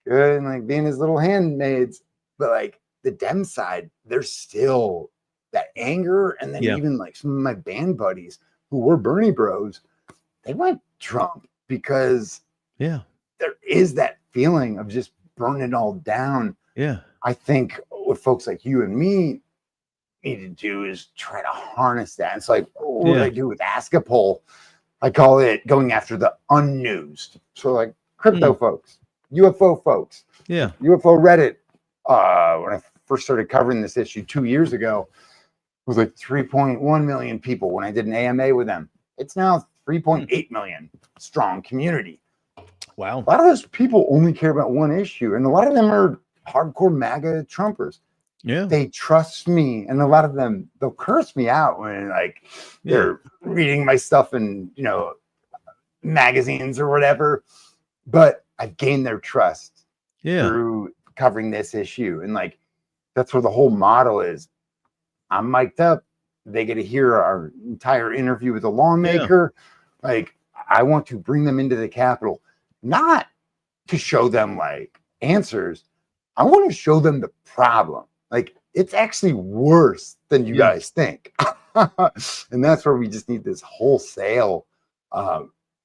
Good, and like being his little handmaids. But like the Dem side, there's still that anger. And then even like some of my band buddies who were Bernie bros, they went Trump because there is that feeling of just burning it all down. I think what folks like you and me need to do is try to harness that. It's like, what do I do with Askapol? I call it going after the unnewsed. So like crypto folks, UFO folks, UFO Reddit. When I first started covering this issue 2 years ago, it was like 3.1 million people when I did an AMA with them. It's now 3.8 million strong community. Wow. A lot of those people only care about one issue, and a lot of them are hardcore MAGA Trumpers. They trust me, and a lot of them, they'll curse me out when like they're reading my stuff in, you know, magazines or whatever, but I've gained their trust through covering this issue. And like that's where the whole model is. I'm mic'd up, they get to hear our entire interview with a lawmaker. Like I want to bring them into the Capitol, not to show them like answers. I want to show them the problem. Like it's actually worse than you guys think. And that's where we just need this wholesale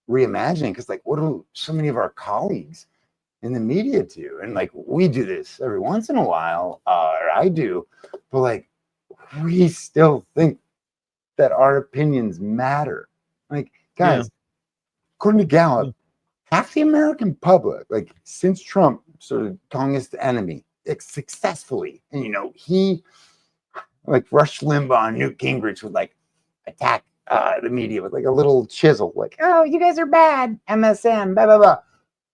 reimagining. Because like, what do so many of our colleagues in the media do? And like, we do this every once in a while, or I do, but like, we still think that our opinions matter. Like, guys, according to Gallup, half the American public, like since Trump started calling us the enemy, successfully, and you know, he like Rush Limbaugh and Newt Gingrich would like attack the media with like a little chisel, like, oh, you guys are bad, MSM, blah, blah, blah.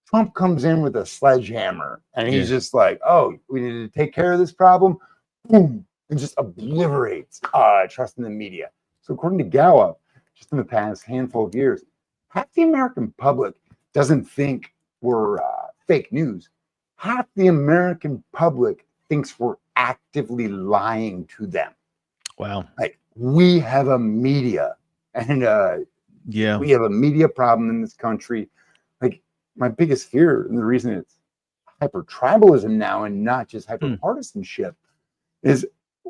Trump comes in with a sledgehammer and he's just like, oh, we need to take care of this problem. Boom, and just obliterates trust in the media. So according to Gallup, just in the past handful of years, half the American public doesn't think we're fake news. Half the American public thinks we're actively lying to them. Wow. Like, we have a media and we have a media problem in this country. Like, my biggest fear, and the reason it's hyper tribalism now and not just hyper partisanship, is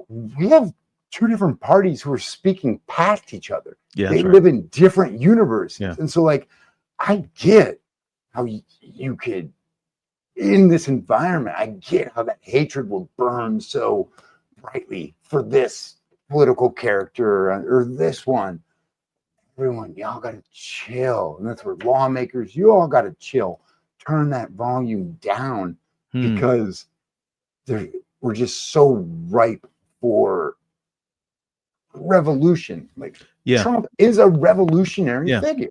we have two different parties who are speaking past each other. They live in different universes. And so, like, I get how you could, in this environment, I get how that hatred will burn so brightly for this political character or this one. Everyone, y'all got to chill. And that's where lawmakers, you all got to chill. Turn that volume down because we're just so ripe for revolution. Like, Trump is a revolutionary figure.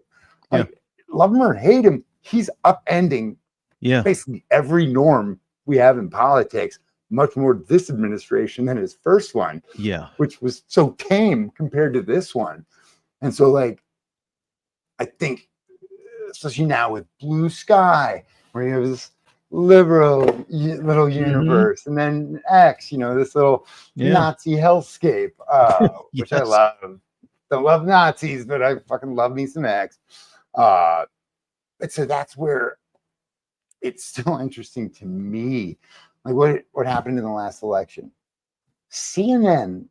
Like, love him or hate him, he's upending basically every norm we have in politics, much more this administration than his first one, which was so tame compared to this one. And so, like, I think, especially now with Blue Sky, where you have this liberal little universe, and then X, this little Nazi hellscape, which I love. Don't love Nazis, but I fucking love me some X. But so that's where it's still interesting to me. Like, what happened in the last election? CNN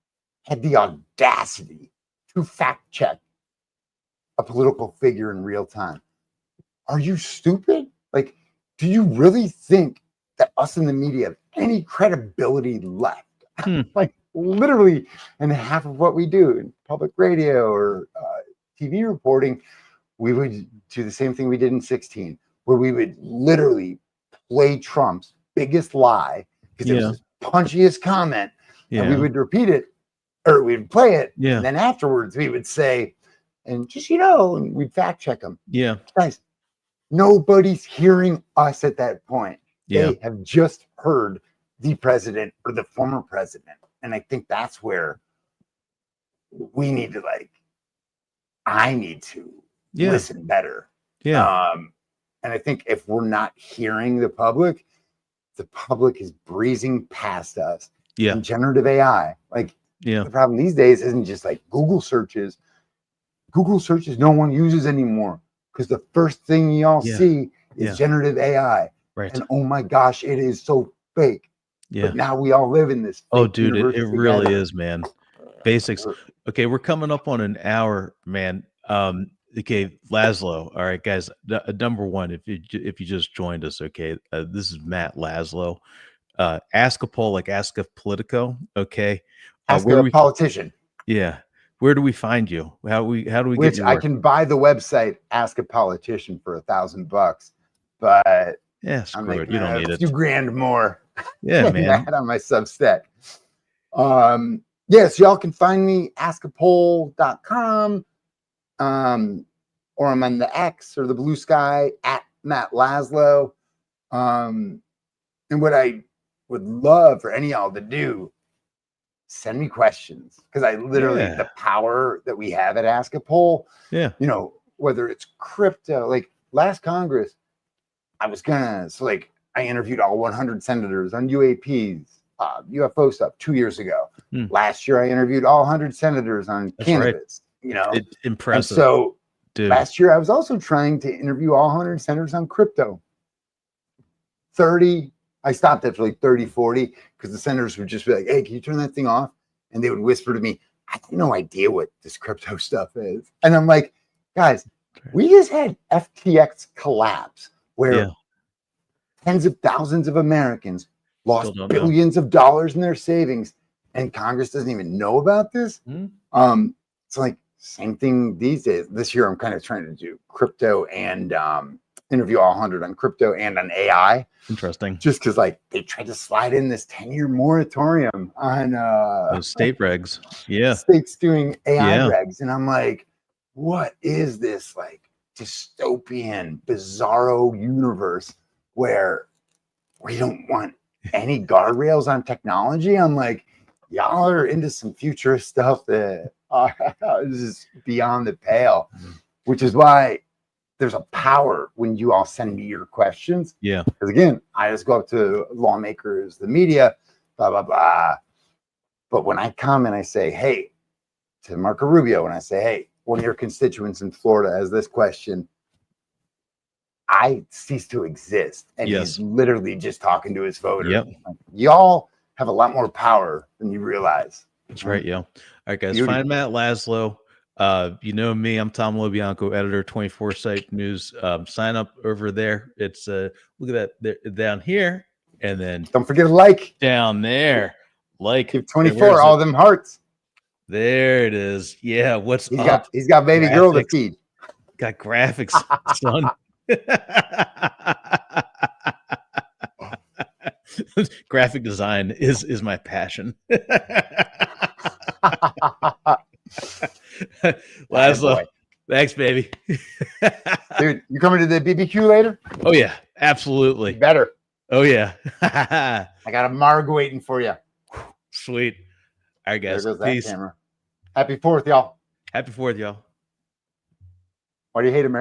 had the audacity to fact check a political figure in real time. Are you stupid? Like, do you really think that us in the media have any credibility left? Like, literally, and half of what we do in public radio or TV reporting, we would do the same thing we did in 2016, where we would literally play Trump's biggest lie because it was his punchiest comment, and we would repeat it, or we'd play it, and then afterwards we would say, and just, and we'd fact check them. Guys, nobody's hearing us at that point. They have just heard the president or the former president. And I think that's where we need to, I need to listen better. And I think if we're not hearing the public is breezing past us. And generative AI, the problem these days isn't just like Google searches. Google searches no one uses anymore because the first thing y'all see is generative AI. And oh my gosh, it is so fake. But now we all live in this. Oh, dude, it really is, man. Basics. Okay, we're coming up on an hour, man. Okay, Laslo. All right, guys. Number one, if you just joined us, okay, this is Matt Laslo. Ask a poll, like Ask a Politico. Okay, Ask a politician. Yeah. Where do we find you? How do we get you? I can buy the website Ask a Politician for $1,000, but screw it. You don't need a few grand more. Yeah, man. That on my Substack. So y'all can find me askapoll.com, or I'm on the X or the Blue Sky at Matt Laslo. And what I would love for any of y'all to do, send me questions, because I literally, the power that we have at Ask a Poll, whether it's crypto, like last Congress, I interviewed all 100 senators on UAPs, UFO stuff 2 years ago. Last year, I interviewed all 100 senators on cannabis. It's impressive. And so last year, I was also trying to interview all 100 senators on crypto. 30, I stopped after like 30, 40, because the senators would just be like, hey, can you turn that thing off? And they would whisper to me, I have no idea what this crypto stuff is. And I'm like, guys, we just had FTX collapse where tens of thousands of Americans lost billions of dollars in their savings, and Congress doesn't even know about this. It's like same thing these days. This year, I'm kind of trying to do crypto and interview all 100 on crypto and on AI, Interesting. just because like they tried to slide in this 10-year moratorium on Those state regs. Yeah. states doing AI Yeah. regs. And I'm like, what is this like dystopian, bizarro universe where we don't want any guardrails on technology? I'm like, y'all are into some futurist stuff that is just beyond the pale, which is why there's a power when you all send me your questions. Yeah. Because again, I just go up to lawmakers, the media, blah, blah, blah. But when I come and I say, hey, to Marco Rubio, and I say, hey, one of your constituents in Florida has this question, I cease to exist. And Yes. he's literally just talking to his voters. Yep. Like, y'all have a lot more power than you realize. That's right, yo. All right, guys, Beauty. find Matt Laslo. You know me, I'm Tom LoBianco, editor, 24 Site News. Sign up over there. It's look at that there, down here, and then Don't forget to like. down there. Like Give where's 24 all it? them hearts. There it is. Yeah, what's up? He's got baby girl to Graphics. feed. Got graphics, son. Graphic design is my passion. Laslo, thanks, baby. Dude, you coming to the BBQ later? Oh yeah, absolutely. You better. Oh yeah. I got a marg waiting for you. Sweet. All right, guys. There goes Peace. that camera. Happy 4th, y'all. Happy 4th, y'all. Why do you hate America?